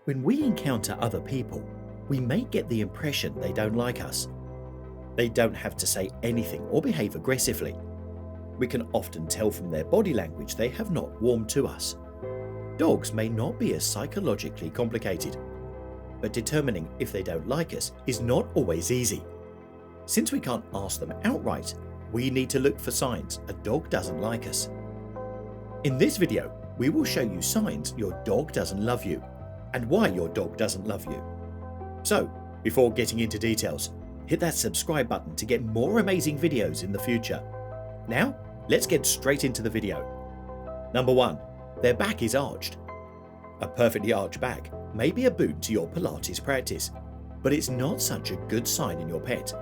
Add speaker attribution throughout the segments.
Speaker 1: When we encounter other people, we may get the impression they don't like us. They don't have to say anything or behave aggressively. We can often tell from their body language they have not warmed to us. Dogs may not be as psychologically complicated, but determining if they don't like us is not always easy. Since we can't ask them outright, we need to look for signs a dog doesn't like us. In this video, we will show you signs your dog doesn't love you and why your dog doesn't love you. So, before getting into details, hit that subscribe button to get more amazing videos in the future. Now, let's get straight into the video. Number 1. Their back is arched. A perfectly arched back may be a boon to your Pilates practice, but it's not such a good sign in your pet.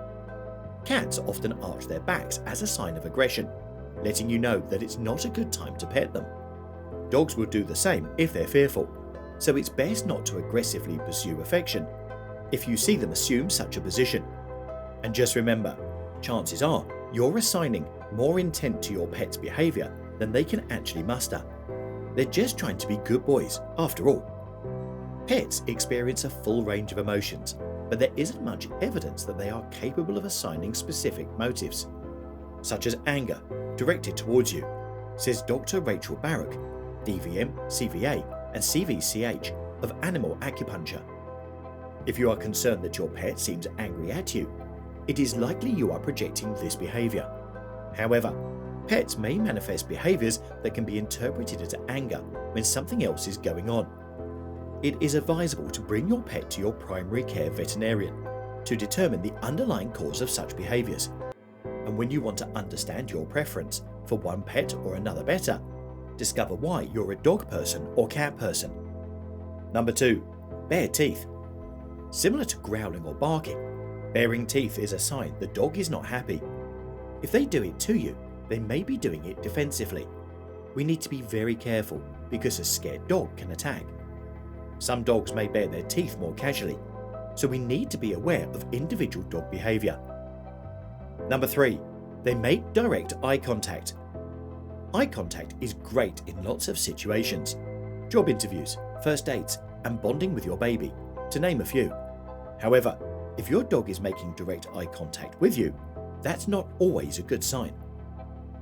Speaker 1: Cats often arch their backs as a sign of aggression, letting you know that it's not a good time to pet them. Dogs will do the same if they're fearful, so it's best not to aggressively pursue affection if you see them assume such a position. And just remember, chances are you're assigning more intent to your pet's behaviour than they can actually muster. They're just trying to be good boys, after all. Pets experience a full range of emotions, but there isn't much evidence that they are capable of assigning specific motives, such as anger directed towards you, says Dr. Rachel Barrock, DVM, CVA and CVCH of Animal Acupuncture. If you are concerned that your pet seems angry at you, it is likely you are projecting this behaviour. However, pets may manifest behaviours that can be interpreted as anger when something else is going on. It is advisable to bring your pet to your primary care veterinarian to determine the underlying cause of such behaviours. And when you want to understand your preference for one pet or another better, discover why you're a dog person or cat person. Number 2. Bare teeth. Similar to growling or barking, baring teeth is a sign the dog is not happy. If they do it to you, they may be doing it defensively. We need to be very careful because a scared dog can attack. Some dogs may bare their teeth more casually, so we need to be aware of individual dog behaviour. Number 3. They make direct eye contact. Eye contact is great in lots of situations: job interviews, first dates, and bonding with your baby, to name a few. However, if your dog is making direct eye contact with you, that's not always a good sign.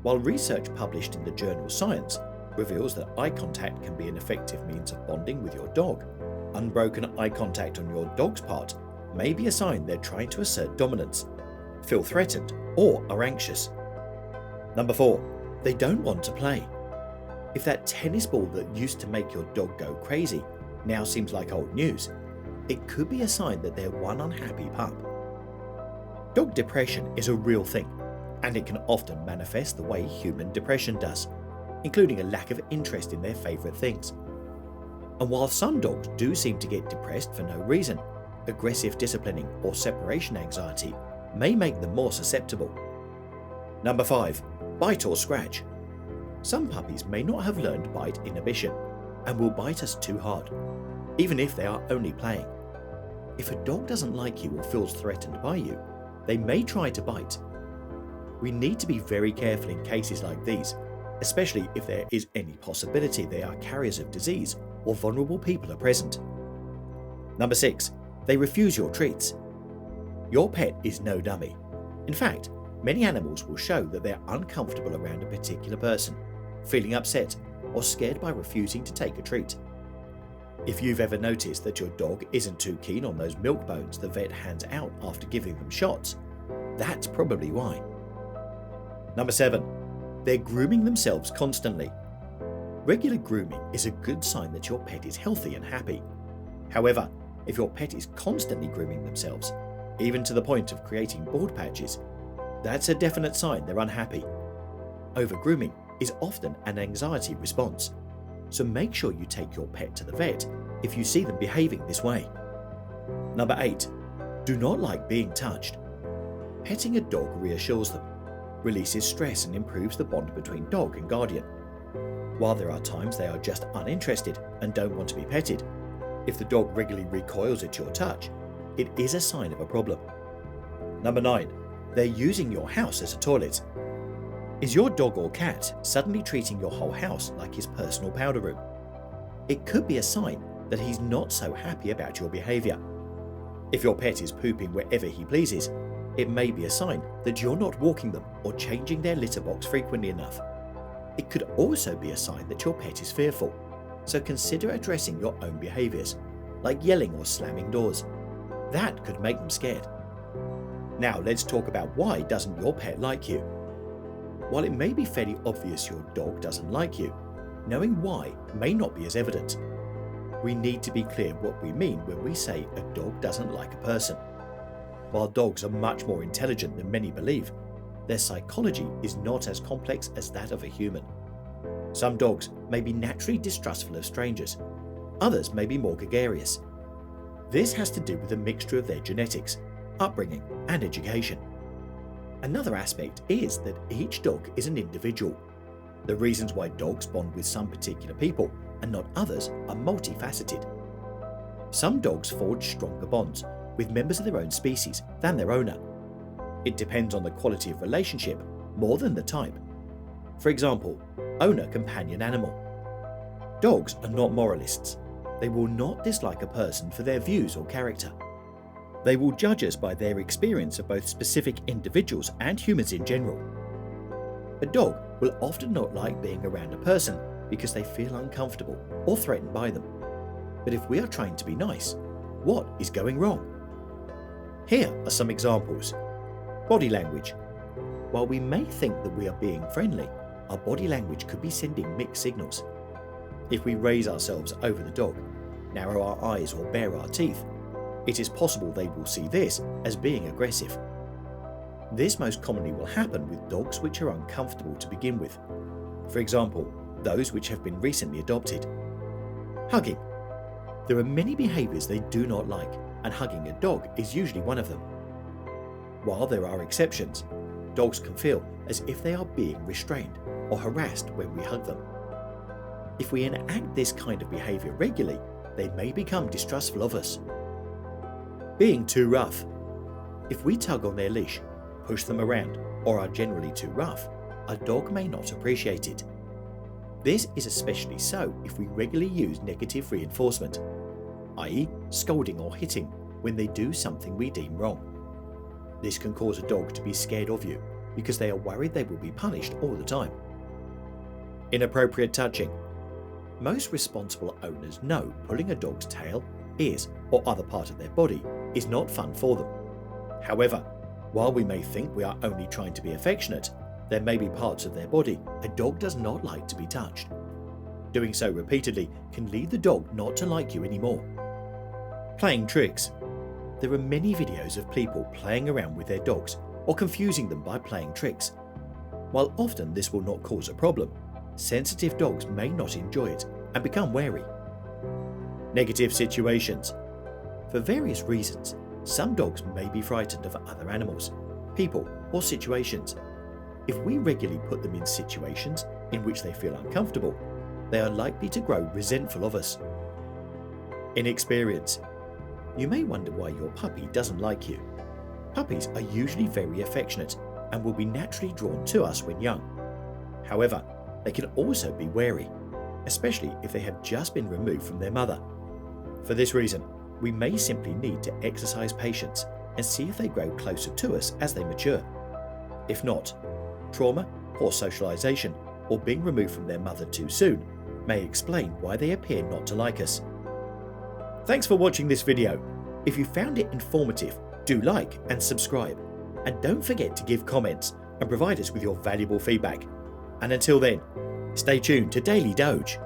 Speaker 1: While research published in the journal Science reveals that eye contact can be an effective means of bonding with your dog, unbroken eye contact on your dog's part may be a sign they're trying to assert dominance, feel threatened, or are anxious. Number 4. They don't want to play. If that tennis ball that used to make your dog go crazy now seems like old news, it could be a sign that they're one unhappy pup. Dog depression is a real thing, and it can often manifest the way human depression does, including a lack of interest in their favourite things. And while some dogs do seem to get depressed for no reason, aggressive disciplining or separation anxiety may make them more susceptible. Number 5. Bite or scratch. Some puppies may not have learned bite inhibition and will bite us too hard, even if they are only playing. If a dog doesn't like you or feels threatened by you, they may try to bite. We need to be very careful in cases like these, especially if there is any possibility they are carriers of disease or vulnerable people are present. Number 6. They refuse your treats. Your pet is no dummy. In fact, many animals will show that they're uncomfortable around a particular person, feeling upset or scared by refusing to take a treat. If you've ever noticed that your dog isn't too keen on those milk bones the vet hands out after giving them shots, that's probably why. Number 7. They're grooming themselves constantly. Regular grooming is a good sign that your pet is healthy and happy. However, if your pet is constantly grooming themselves, even to the point of creating bald patches, that's a definite sign they're unhappy. Over-grooming is often an anxiety response, so make sure you take your pet to the vet if you see them behaving this way. Number 8. Do not like being touched. Petting a dog reassures them, releases stress and improves the bond between dog and guardian. While there are times they are just uninterested and don't want to be petted, if the dog regularly recoils at your touch, it is a sign of a problem. Number 9. They're using your house as a toilet. Is your dog or cat suddenly treating your whole house like his personal powder room? It could be a sign that he's not so happy about your behaviour. If your pet is pooping wherever he pleases, it may be a sign that you're not walking them or changing their litter box frequently enough. It could also be a sign that your pet is fearful, so consider addressing your own behaviours, like yelling or slamming doors. That could make them scared. Now let's talk about why doesn't your pet like you. While it may be fairly obvious your dog doesn't like you, knowing why may not be as evident. We need to be clear what we mean when we say a dog doesn't like a person. While dogs are much more intelligent than many believe, their psychology is not as complex as that of a human. Some dogs may be naturally distrustful of strangers, others may be more gregarious. This has to do with a mixture of their genetics, upbringing, and education. Another aspect is that each dog is an individual. The reasons why dogs bond with some particular people and not others are multifaceted. Some dogs forge stronger bonds with members of their own species than their owner. It depends on the quality of relationship more than the type. For example, owner-companion animal. Dogs are not moralists. They will not dislike a person for their views or character. They will judge us by their experience of both specific individuals and humans in general. A dog will often not like being around a person because they feel uncomfortable or threatened by them. But if we are trying to be nice, what is going wrong? Here are some examples. Body language. While we may think that we are being friendly, our body language could be sending mixed signals. If we raise ourselves over the dog, narrow our eyes or bare our teeth, it is possible they will see this as being aggressive. This most commonly will happen with dogs which are uncomfortable to begin with. For example, those which have been recently adopted. Hugging. There are many behaviours they do not like, and hugging a dog is usually one of them. While there are exceptions, dogs can feel as if they are being restrained or harassed when we hug them. If we enact this kind of behaviour regularly, they may become distrustful of us. Being too rough. If we tug on their leash, push them around, or are generally too rough, a dog may not appreciate it. This is especially so if we regularly use negative reinforcement, i.e. scolding or hitting when they do something we deem wrong. This can cause a dog to be scared of you because they are worried they will be punished all the time. Inappropriate touching. Most responsible owners know pulling a dog's tail, ears, or other part of their body is not fun for them. However, while we may think we are only trying to be affectionate, there may be parts of their body a dog does not like to be touched. Doing so repeatedly can lead the dog not to like you anymore. Playing tricks. There are many videos of people playing around with their dogs or confusing them by playing tricks. While often this will not cause a problem, sensitive dogs may not enjoy it and become wary. Negative situations. For various reasons, some dogs may be frightened of other animals, people, or situations. If we regularly put them in situations in which they feel uncomfortable, they are likely to grow resentful of us. Inexperience. You may wonder why your puppy doesn't like you. Puppies are usually very affectionate and will be naturally drawn to us when young. However, they can also be wary, especially if they have just been removed from their mother. For this reason, we may simply need to exercise patience and see if they grow closer to us as they mature. If not, trauma, poor socialization, or being removed from their mother too soon may explain why they appear not to like us. Thanks for watching this video. If you found it informative, do like and subscribe. And don't forget to give comments and provide us with your valuable feedback. And until then, stay tuned to Daily Doge.